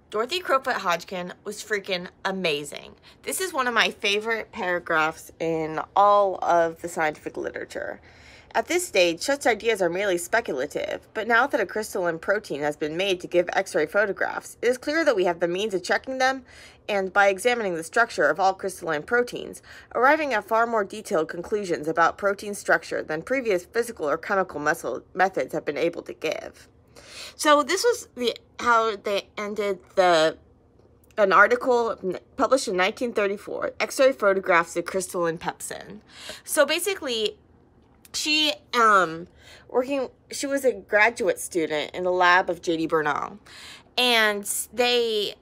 Dorothy Crowfoot Hodgkin was freaking amazing. This is one of my favorite paragraphs in all of the scientific literature. At this stage, such ideas are merely speculative, but now that a crystalline protein has been made to give X-ray photographs, it is clear that we have the means of checking them, and by examining the structure of all crystalline proteins, arriving at far more detailed conclusions about protein structure than previous physical or chemical methods have been able to give. So this was how they ended an article published in 1934, X-ray photographs of crystalline pepsin. So basically, she was a graduate student in the lab of J.D. Bernal, and they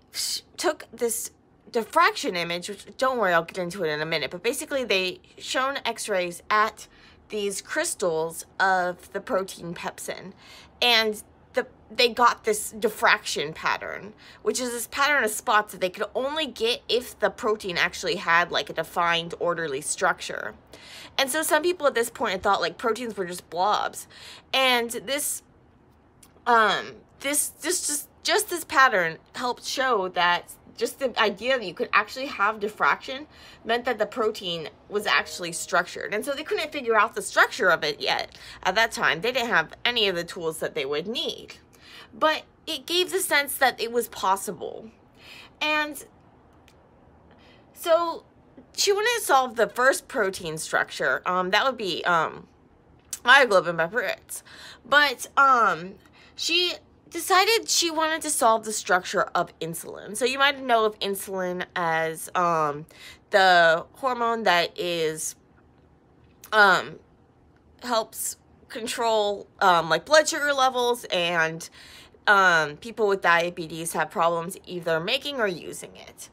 took this diffraction image, which, don't worry, I'll get into it in a minute, but basically they shown X-rays at these crystals of the protein pepsin, and they got this diffraction pattern, which is this pattern of spots that they could only get if the protein actually had like a defined orderly structure. And so some people at this point had thought like proteins were just blobs. And this this pattern helped show that just the idea that you could actually have diffraction meant that the protein was actually structured. And so they couldn't figure out the structure of it yet. At that time, they didn't have any of the tools that they would need. But it gave the sense that it was possible. And so she wanted to solve the first protein structure. That would be myoglobin by Fritz. But she decided she wanted to solve the structure of insulin. So you might know of insulin as the hormone that is helps control like blood sugar levels, and people with diabetes have problems either making or using it.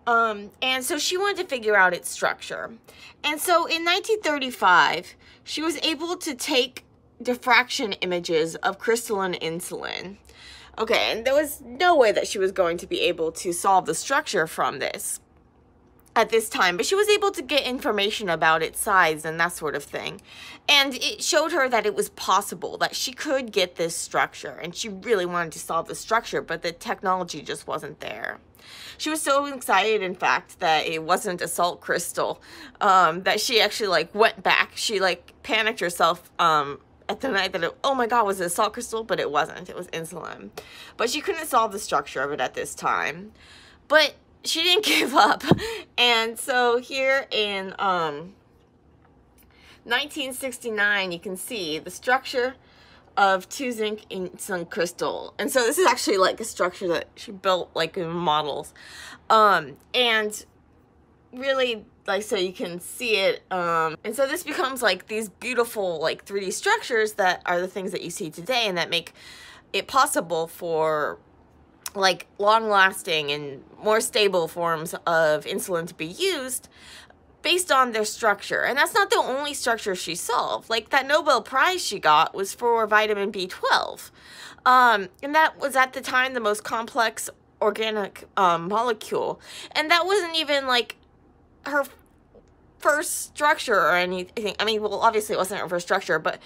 And so she wanted to figure out its structure. And so in 1935, she was able to take diffraction images of crystalline insulin. Okay, and there was no way that she was going to be able to solve the structure from this at this time, but she was able to get information about its size and that sort of thing. And it showed her that it was possible, that she could get this structure, and she really wanted to solve the structure, but the technology just wasn't there. She was so excited, in fact, that it wasn't a salt crystal, that she actually like went back. She like panicked herself at the night that oh my god, was it a salt crystal? But it wasn't. It was insulin. But she couldn't solve the structure of it at this time. But she didn't give up. And so here in 1969, you can see the structure of 2-zinc insulin crystal. And so this is actually like a structure that she built like in models. And really, like, so you can see it. And so this becomes like these beautiful like 3D structures that are the things that you see today, and that make it possible for like long-lasting and more stable forms of insulin to be used based on their structure. And that's not the only structure she solved. Like that Nobel Prize she got was for vitamin B12. And that was at the time the most complex organic molecule. And that wasn't even like her first structure or anything. I mean, well, obviously it wasn't her first structure, but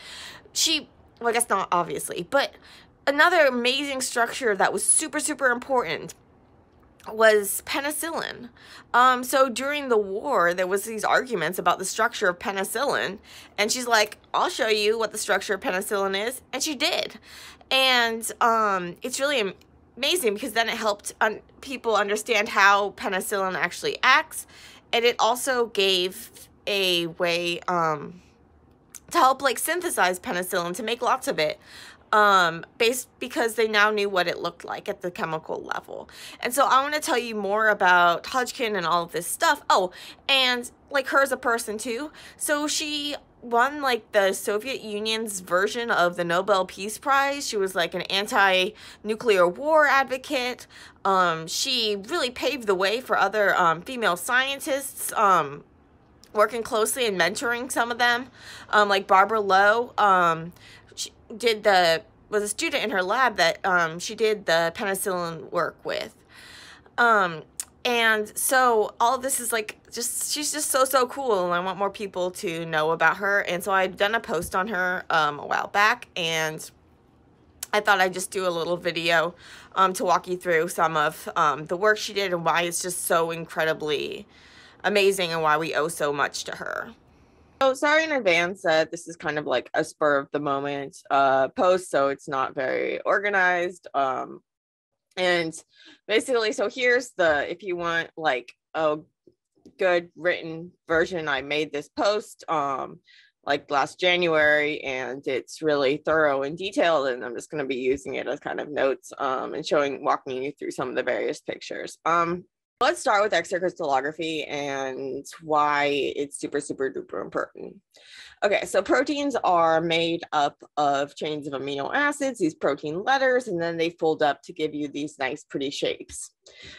well, I guess not obviously, but another amazing structure that was super, super important was penicillin. So during the war, there was these arguments about the structure of penicillin, and she's like, I'll show you what the structure of penicillin is, and she did. And it's really amazing because then it helped people understand how penicillin actually acts, and it also gave a way to help like synthesize penicillin, to make lots of it. Because they now knew what it looked like at the chemical level. And so I want to tell you more about Hodgkin and all of this stuff. Oh, and like her as a person too. So she won like the Soviet Union's version of the Nobel Peace Prize. She was like an anti-nuclear war advocate. She really paved the way for other female scientists, working closely and mentoring some of them, like Barbara Lowe. She was a student in her lab that she did the penicillin work with. And so all of this is like she's just so cool, and I want more people to know about her. And so I've done a post on her a while back, and I thought I'd just do a little video to walk you through some of the work she did and why it's just so incredibly amazing and why we owe so much to her. So sorry in advance that this is kind of like a spur of the moment post, so it's not very organized. And basically, so here's the, if you want like a good written version, I made this post like last January, and it's really thorough and detailed, and I'm just going to be using it as kind of notes and walking you through some of the various pictures. Let's start with X-ray crystallography and why it's super, super duper important. Okay, so proteins are made up of chains of amino acids, these protein letters, and then they fold up to give you these nice, pretty shapes.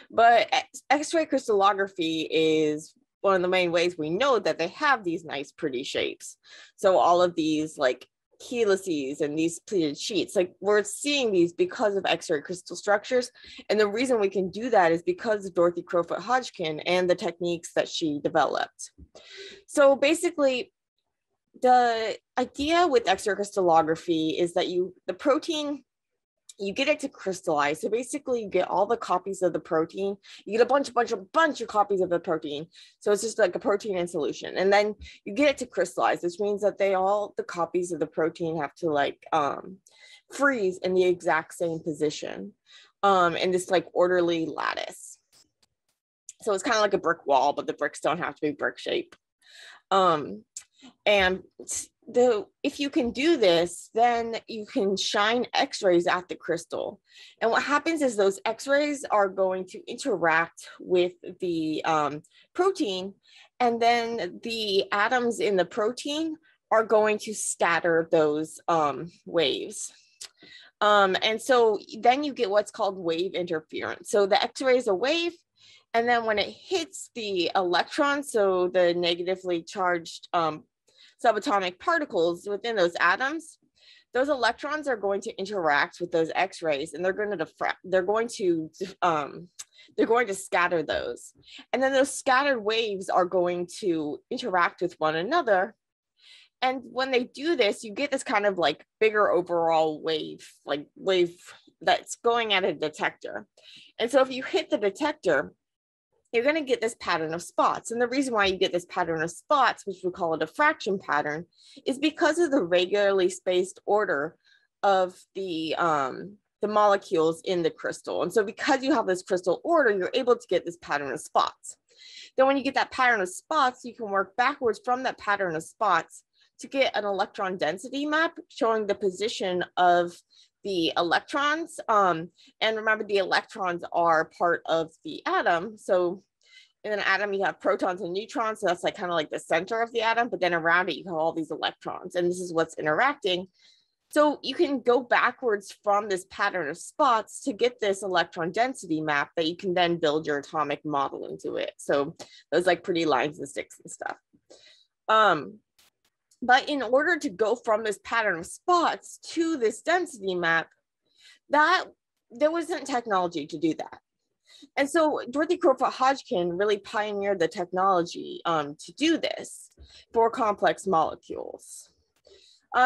But X-ray crystallography is one of the main ways we know that they have these nice, pretty shapes. So all of these like helices and these pleated sheets, like we're seeing these because of X-ray crystal structures. And the reason we can do that is because of Dorothy Crowfoot Hodgkin and the techniques that she developed. So basically, the idea with X-ray crystallography is that the protein, you get it to crystallize. So basically you get all the copies of the protein. You get a bunch of copies of the protein. So it's just like a protein in solution. And then you get it to crystallize, which means that the copies of the protein have to like freeze in the exact same position in this like orderly lattice. So it's kind of like a brick wall, but the bricks don't have to be brick shape. And if you can do this, then you can shine X-rays at the crystal. And what happens is those X-rays are going to interact with the protein, and then the atoms in the protein are going to scatter those waves. And so then you get what's called wave interference. So the X-ray is a wave, and then when it hits the electron, so the negatively charged subatomic particles within those atoms, those electrons are going to interact with those X-rays, and they're going to scatter those. And then those scattered waves are going to interact with one another. And when they do this, you get this kind of like bigger overall wave that's going at a detector. And so if you hit the detector, you're going to get this pattern of spots. And the reason why you get this pattern of spots, which we call a diffraction pattern, is because of the regularly spaced order of the molecules in the crystal. And so because you have this crystal order, you're able to get this pattern of spots. Then when you get that pattern of spots, you can work backwards from that pattern of spots to get an electron density map showing the position of the electrons. And remember, the electrons are part of the atom. So in an atom, you have protons and neutrons. So that's like kind of like the center of the atom, but then around it, you have all these electrons, and this is what's interacting. So you can go backwards from this pattern of spots to get this electron density map that you can then build your atomic model into it. So those like pretty lines and sticks and stuff. But in order to go from this pattern of spots to this density map, there wasn't technology to do that. And so Dorothy Crowfoot Hodgkin really pioneered the technology to do this for complex molecules.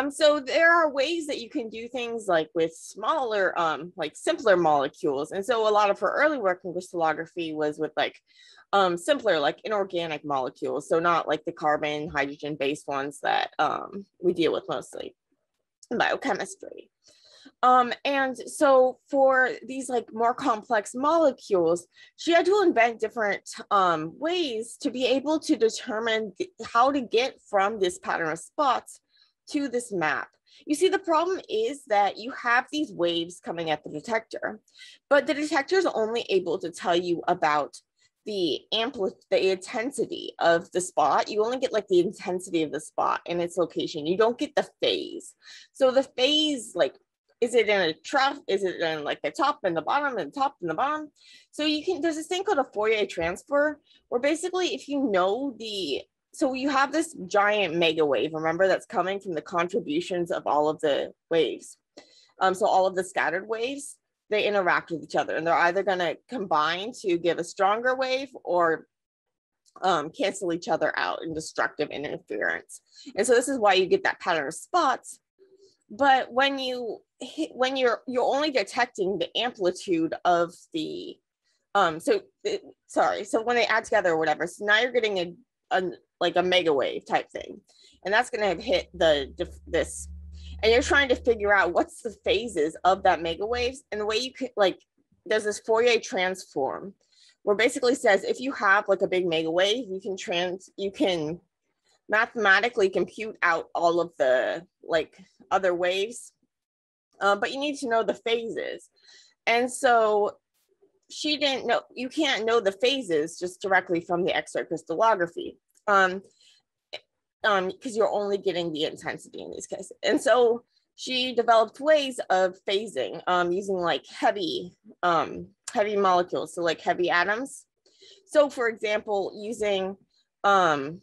So there are ways that you can do things like with smaller, like simpler molecules. And so a lot of her early work in crystallography was with like simpler, like inorganic molecules. So not like the carbon, hydrogen based ones that we deal with mostly in biochemistry. And so for these like more complex molecules, she had to invent different ways to be able to determine how to get from this pattern of spots to this map. You see, the problem is that you have these waves coming at the detector, but the detector is only able to tell you about the intensity of the spot. You only get like the intensity of the spot and its location. You don't get the phase. So the phase, like, is it in a trough? Is it in like the top and the bottom and the top and the bottom? So there's this thing called a Fourier Transfer, where basically if you know so you have this giant mega wave, remember, that's coming from the contributions of all of the waves. So all of the scattered waves, they interact with each other, and they're either going to combine to give a stronger wave or cancel each other out in destructive interference. And so this is why you get that pattern of spots. But when you're only detecting the amplitude of the so when they add together or whatever, so now you're getting a like a mega wave type thing, and that's going to hit this, and you're trying to figure out what's the phases of that mega waves. And the way you could, like, there's this Fourier transform where basically says if you have like a big mega wave, you can mathematically compute out all of the like other waves, but you need to know the phases. And so she didn't know, you can't know the phases just directly from the X-ray crystallography, because you're only getting the intensity in these cases. And so she developed ways of phasing using like heavy molecules, so like heavy atoms. So for example, using so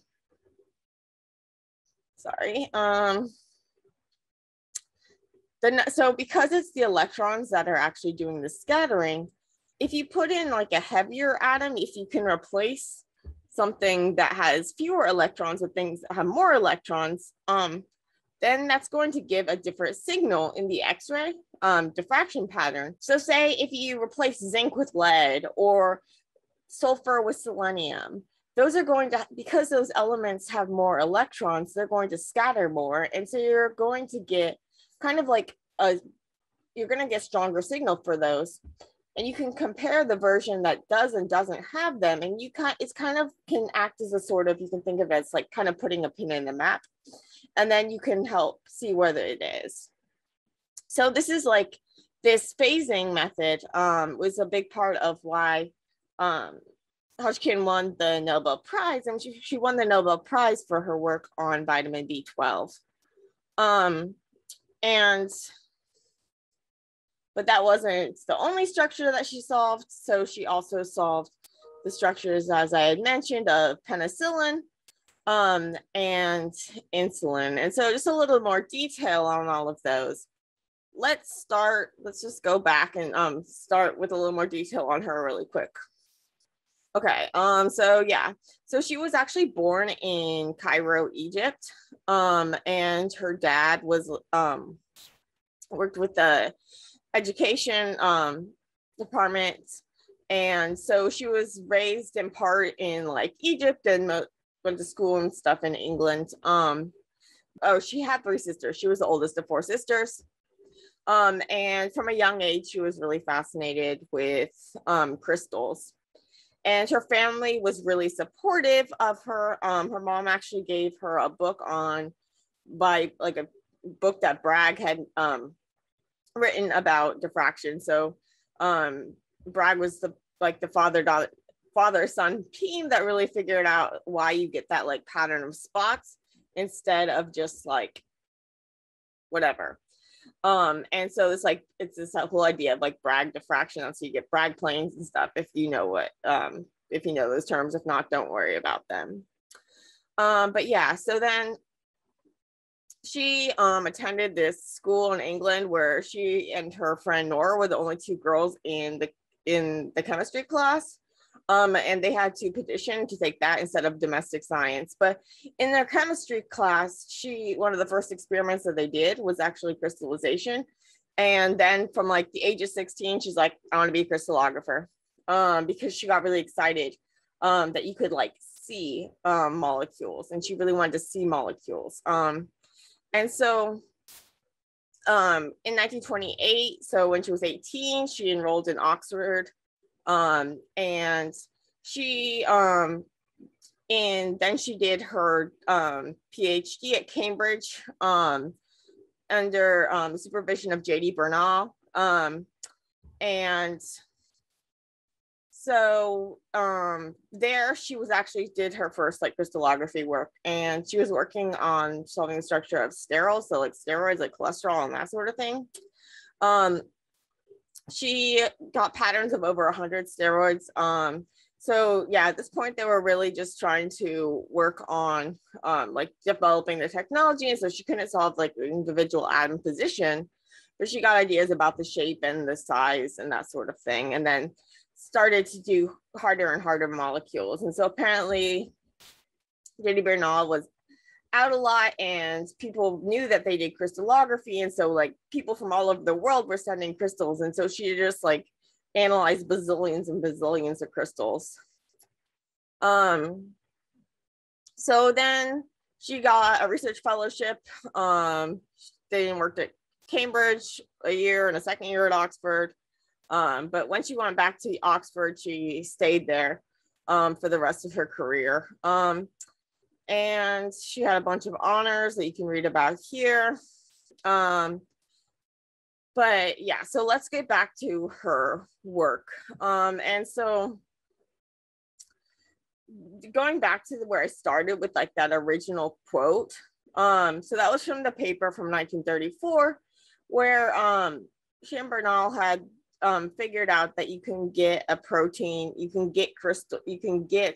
because it's the electrons that are actually doing the scattering, if you put in like a heavier atom, if you can replace something that has fewer electrons with things that have more electrons, then that's going to give a different signal in the X-ray diffraction pattern. So say if you replace zinc with lead or sulfur with selenium, those are going to, because those elements have more electrons, they're going to scatter more. And so you're going to get kind of like you're going to get stronger signal for those. And you can compare the version that does and doesn't have them. And it's kind of can act as a sort of, you can think of it as like kind of putting a pin in the map. And then you can help see whether it is. So this is like, this phasing method was a big part of why Hodgkin won the Nobel Prize. And she won the Nobel Prize for her work on vitamin B12. But that wasn't the only structure that she solved. So she also solved the structures, as I had mentioned, of penicillin and insulin. And so just a little more detail on all of those. Let's just go back and start with a little more detail on her really quick. Okay, so she was actually born in Cairo, Egypt, and her dad was worked with the education department, and so she was raised in part in like Egypt and went to school and stuff in England. She had 3 sisters. She was the oldest of 4 sisters, and from a young age she was really fascinated with crystals, and her family was really supportive of her. Her mom actually gave her a book a book that Bragg had written about diffraction. So Bragg was the father-son team that really figured out why you get that like pattern of spots instead of just like whatever. And so it's this whole idea of like Bragg diffraction. So you get Bragg planes and stuff, if you know those terms. If not, don't worry about them. But yeah, so then she attended this school in England where she and her friend Nora were the only 2 girls in the chemistry class. And they had to petition to take that instead of domestic science. But in their chemistry class, one of the first experiments that they did was actually crystallization. And then from like the age of 16, she's like, I want to be a crystallographer, because she got really excited that you could like see molecules, and she really wanted to see molecules. And so in 1928, so when she was 18, she enrolled in Oxford, and she and then she did her PhD at Cambridge under supervision of J.D. Bernal, and so there she was actually did her first like crystallography work, and she was working on solving the structure of sterols, so like steroids, like cholesterol and that sort of thing. She got patterns of over 100 steroids. So yeah, at this point they were really just trying to work on like developing the technology, and so she couldn't solve like the individual atom position, but she got ideas about the shape and the size and that sort of thing, and then started to do harder and harder molecules. And so apparently J.D. Bernal was out a lot, and people knew that they did crystallography, and so like people from all over the world were sending crystals, and so she just like analyzed bazillions and bazillions of crystals. So then she got a research fellowship. They worked at Cambridge a year and a second year at Oxford. But when she went back to Oxford, she stayed there for the rest of her career. And she had a bunch of honors that you can read about here. But yeah, so let's get back to her work. And so going back to where I started with like that original quote. So that was from the paper from 1934, where she and Bernal had figured out that you can get a protein, you can get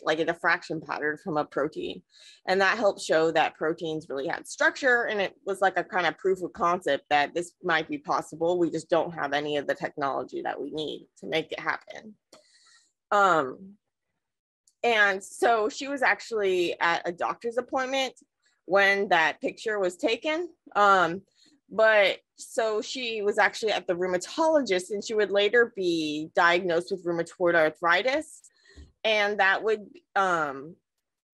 like a diffraction pattern from a protein. And that helped show that proteins really had structure. And it was like a kind of proof of concept that this might be possible. We just don't have any of the technology that we need to make it happen. And so she was actually at a doctor's appointment when that picture was taken. But so she was actually at the rheumatologist, and she would later be diagnosed with rheumatoid arthritis. And that would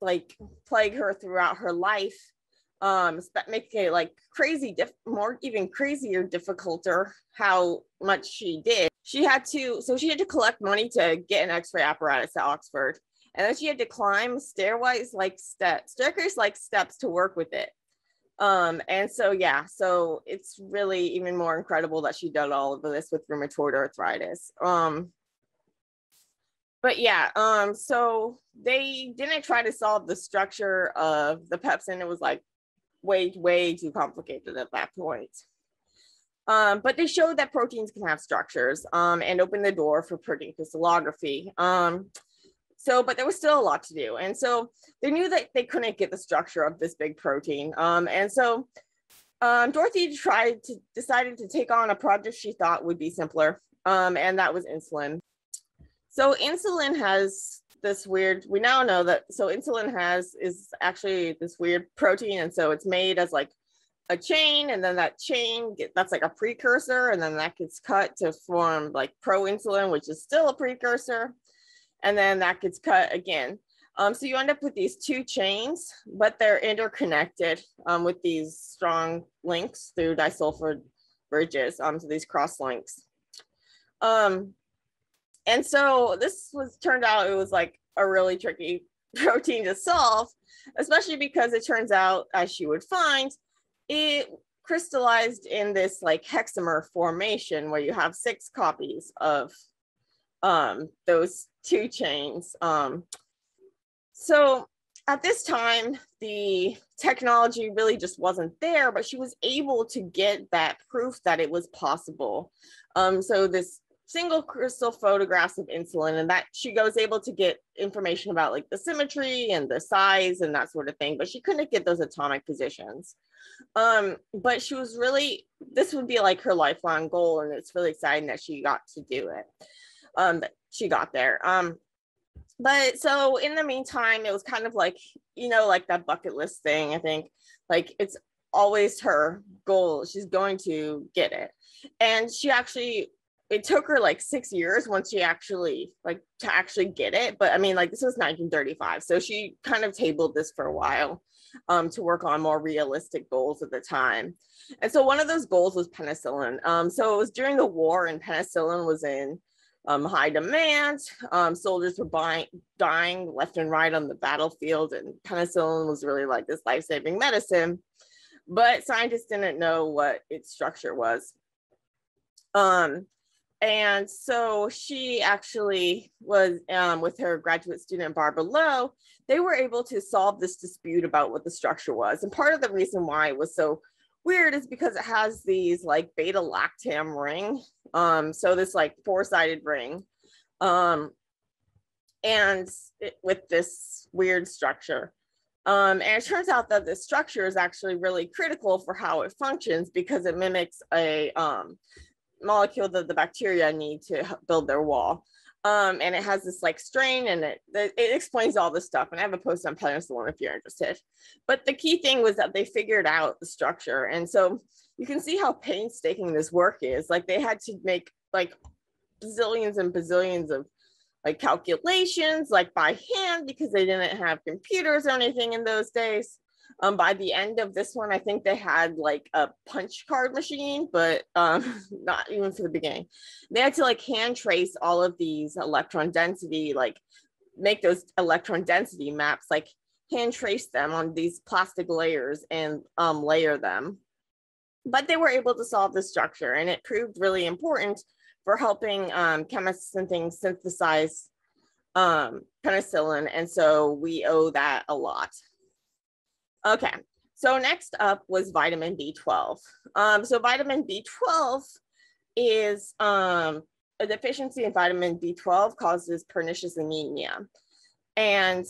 like plague her throughout her life, making it like crazy, more even crazier difficulter how much she did. She had to collect money to get an X-ray apparatus at Oxford. And then she had to climb staircase like steps to work with it. And so, yeah, so it's really even more incredible that she did all of this with rheumatoid arthritis. But yeah, so they didn't try to solve the structure of the pepsin. It was like way too complicated at that point. But they showed that proteins can have structures and opened the door for protein crystallography. But there was still a lot to do. And so they knew that they couldn't get the structure of this big protein. And so Dorothy decided to take on a project she thought would be simpler. And that was insulin. So insulin has this weird, we now know that, so insulin is actually this weird protein. And so it's made as like a chain, and then that chain, that's like a precursor. And then that gets cut to form like proinsulin, which is still a precursor. And then that gets cut again. So you end up with these two chains, but they're interconnected with these strong links through disulfide bridges, so these cross links. And so turned out it was like a really tricky protein to solve, especially because it turns out, as she would find, it crystallized in this like hexamer formation where you have 6 copies of those 2 chains. So at this time, the technology really just wasn't there, but she was able to get that proof that it was possible. So this single crystal photographs of insulin, and that she was able to get information about like the symmetry and the size and that sort of thing, but she couldn't get those atomic positions. But she was really, this would be like her lifelong goal, and it's really exciting that she got to do it. That she got there. But so in the meantime, it was kind of like, like that bucket list thing. I think like it's always her goal. She's going to get it. And it took her like 6 years once she actually to actually get it. But I mean, like this was 1935. So she kind of tabled this for a while to work on more realistic goals at the time. And so one of those goals was penicillin. So it was during the war, and penicillin was in high demand. Soldiers were dying left and right on the battlefield, and penicillin was really like this life-saving medicine, but scientists didn't know what its structure was. And so she actually was, with her graduate student Barbara Lowe, they were able to solve this dispute about what the structure was. And part of the reason why it was so weird is because it has these like beta lactam ring, so this like 4-sided ring, and with this weird structure, and it turns out that this structure is actually really critical for how it functions, because it mimics a molecule that the bacteria need to build their wall. And it has this like strain, and it explains all this stuff. And I have a post on penicillin if you're interested. But the key thing was that they figured out the structure. And so you can see how painstaking this work is. Like they had to make like bazillions and bazillions of like calculations, like by hand, because they didn't have computers or anything in those days. By the end of this one, I think they had like a punch card machine, but not even for the beginning. They had to like hand trace all of these electron density, like make those electron density maps, like hand trace them on these plastic layers and layer them. But they were able to solve the structure, and it proved really important for helping chemists and things synthesize penicillin. And so we owe that a lot. Okay, so next up was vitamin B12. So vitamin B12 is a deficiency in vitamin B12 causes pernicious anemia. And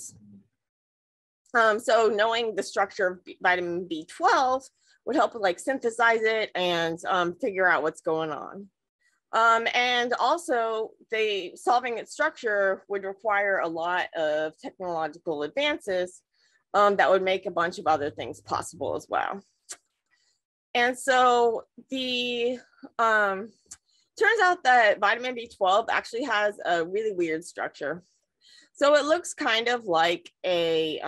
so knowing the structure of vitamin B12 would help like synthesize it and figure out what's going on. And also solving its structure would require a lot of technological advances that would make a bunch of other things possible as well. And so the turns out that vitamin B12 actually has a really weird structure. So it looks kind of like a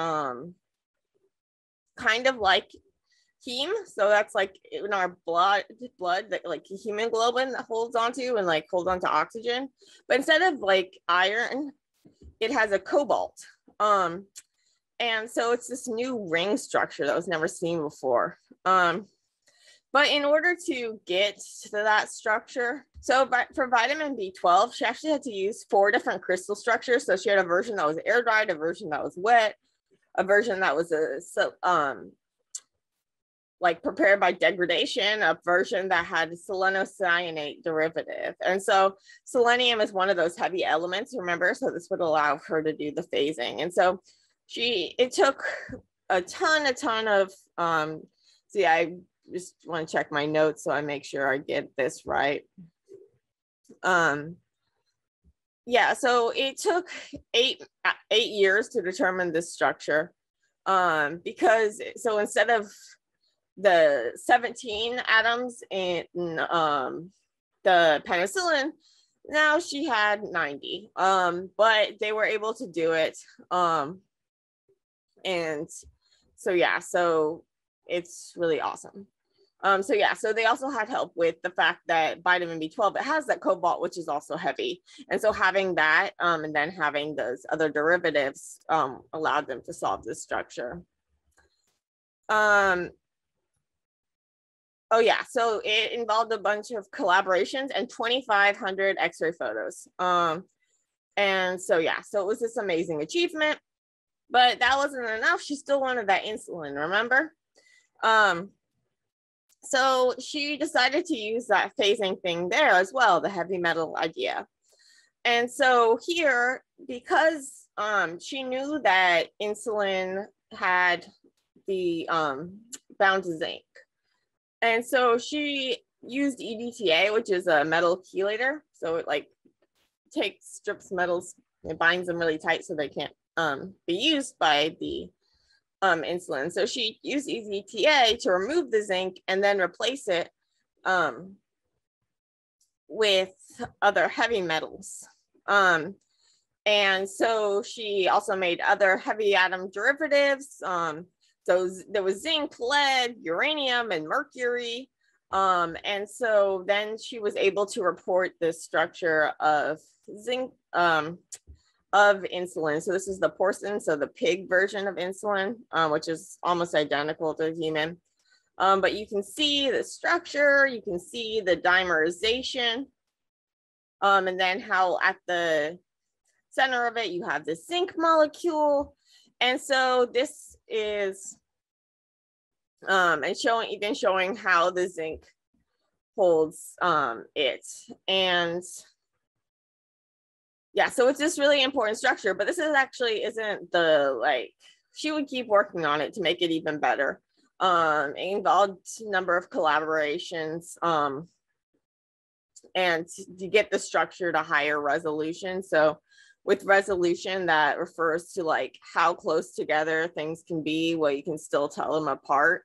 heme. So that's like in our blood that like hemoglobin that holds onto and like holds onto oxygen. But instead of like iron, it has a cobalt. And so it's this new ring structure that was never seen before. But in order to get to that structure, so for vitamin B12, she actually had to use 4 different crystal structures. So she had a version that was air dried, a version that was wet, a version that was like prepared by degradation, a version that had a selenocyanate derivative. And so selenium is one of those heavy elements, remember? So this would allow her to do the phasing. And so it took a ton of, see, I just want to check my notes so I make sure I get this right. Yeah, so it took eight years to determine this structure because, so instead of the 17 atoms in the penicillin, now she had 90, but they were able to do it. And so, yeah, so it's really awesome. So yeah, so they also had help with the fact that vitamin B12, it has that cobalt, which is also heavy. And so having that and then having those other derivatives allowed them to solve this structure. Oh yeah, so it involved a bunch of collaborations and 2,500 X-ray photos. And so yeah, so it was this amazing achievement, but that wasn't enough. She still wanted that insulin, remember? So she decided to use that phasing thing there as well, the heavy metal idea. And so here, because she knew that insulin had the bound to zinc. And so she used EDTA, which is a metal chelator. So it like strips metals, it binds them really tight so they can't be used by the insulin. So she used EDTA to remove the zinc and then replace it with other heavy metals. And so she also made other heavy atom derivatives. So there was zinc, lead, uranium, and mercury. And so then she was able to report the structure of zinc, of insulin. So this is the porcine, so the pig version of insulin, which is almost identical to human. But you can see the structure, you can see the dimerization, and then how at the center of it, you have the zinc molecule. And so this is, and showing how the zinc holds it. And yeah, so it's this really important structure, but this is actually isn't the, like, she would keep working on it to make it even better. It involved a number of collaborations. and to get the structure to higher resolution. So with resolution, that refers to like how close together things can be, well, you can still tell them apart.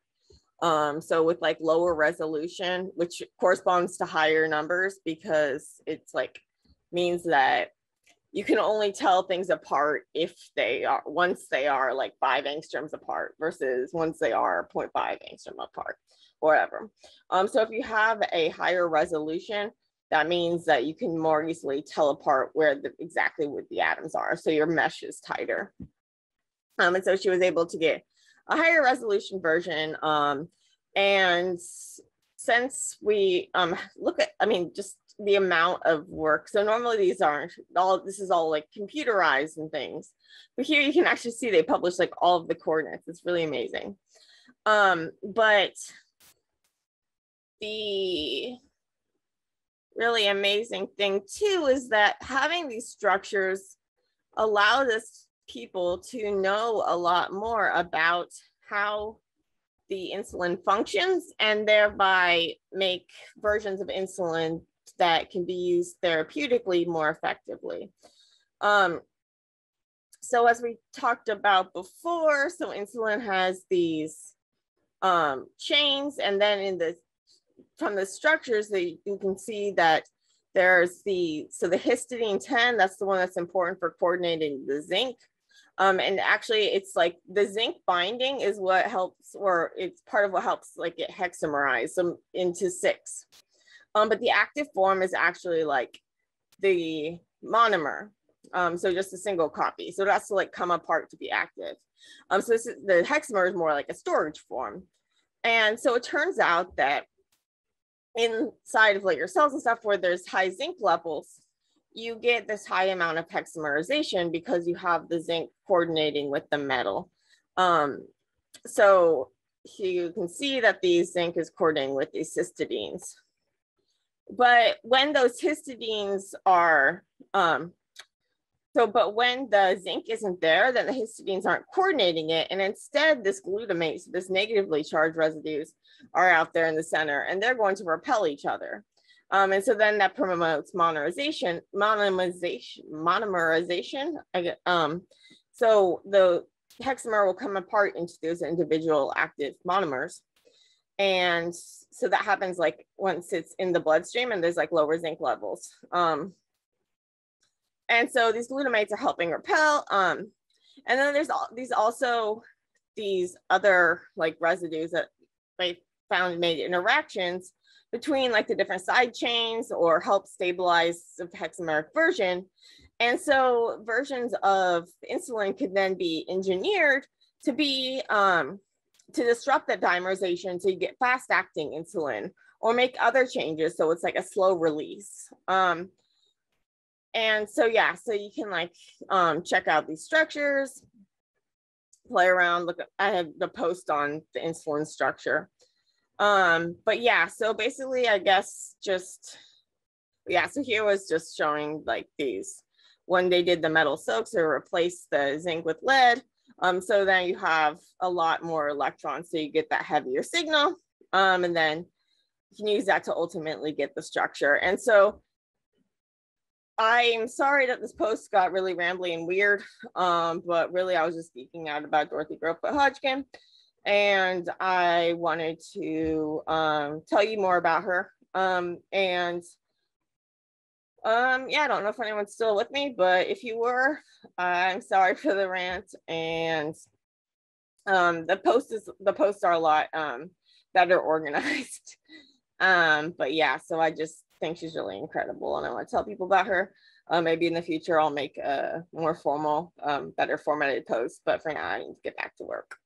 So with like lower resolution, which corresponds to higher numbers, because it's like means that you can only tell things apart if they are, once they are like 5 angstroms apart versus once they are 0.5 angstrom apart, whatever. So if you have a higher resolution, that means that you can more easily tell apart where exactly what the atoms are. So your mesh is tighter. And so she was able to get a higher resolution version. And since we look at, I mean, just the amount of work. So normally these aren't all, this is all like computerized and things. But here you can actually see they publish like all of the coordinates. It's really amazing. But the really amazing thing too is that having these structures allowed us people to know a lot more about how the insulin functions, and thereby make versions of insulin that can be used therapeutically more effectively. So as we talked about before, so insulin has these chains, and then in the from the structures that you can see that there's the histidine 10, that's the one that's important for coordinating the zinc. And actually it's like the zinc binding is what helps, or it's part of what helps like get hexamerized into 6. But the active form is actually like the monomer. So just a single copy. So it has to like come apart to be active. So this is, the hexamer is more like a storage form. And so it turns out that inside of like your cells and stuff where there's high zinc levels, you get this high amount of hexamerization because you have the zinc coordinating with the metal. So you can see that the zinc is coordinating with these histidines. But when those histidines are, but when the zinc isn't there, then the histidines aren't coordinating it. And instead this glutamate, so this negatively charged residues are out there in the center, and they're going to repel each other. And so then that promotes monomerization. So the hexamer will come apart into those individual active monomers. And so that happens like once it's in the bloodstream and there's like lower zinc levels. And so these glutamates are helping repel. And then there's these other like residues that they found made interactions between like the different side chains or help stabilize the hexameric version. And so versions of insulin could then be engineered to be, to disrupt that dimerization so you get fast acting insulin, or make other changes so it's like a slow release. And so, yeah, so you can like check out these structures, play around, look, I have the post on the insulin structure. But yeah, so basically, I guess just, yeah, so here was just showing like these, when they did the metal soaks or replace the zinc with lead. So then you have a lot more electrons, so you get that heavier signal. And then you can use that to ultimately get the structure. And so I'm sorry that this post got really rambly and weird, but really I was just geeking out about Dorothy Crowfoot Hodgkin, and I wanted to tell you more about her. Yeah, I don't know if anyone's still with me, but if you were, I'm sorry for the rant. And the posts are a lot better organized. But yeah, so I just think she's really incredible, and I want to tell people about her. Maybe in the future I'll make a more formal, better formatted post, but for now I need to get back to work.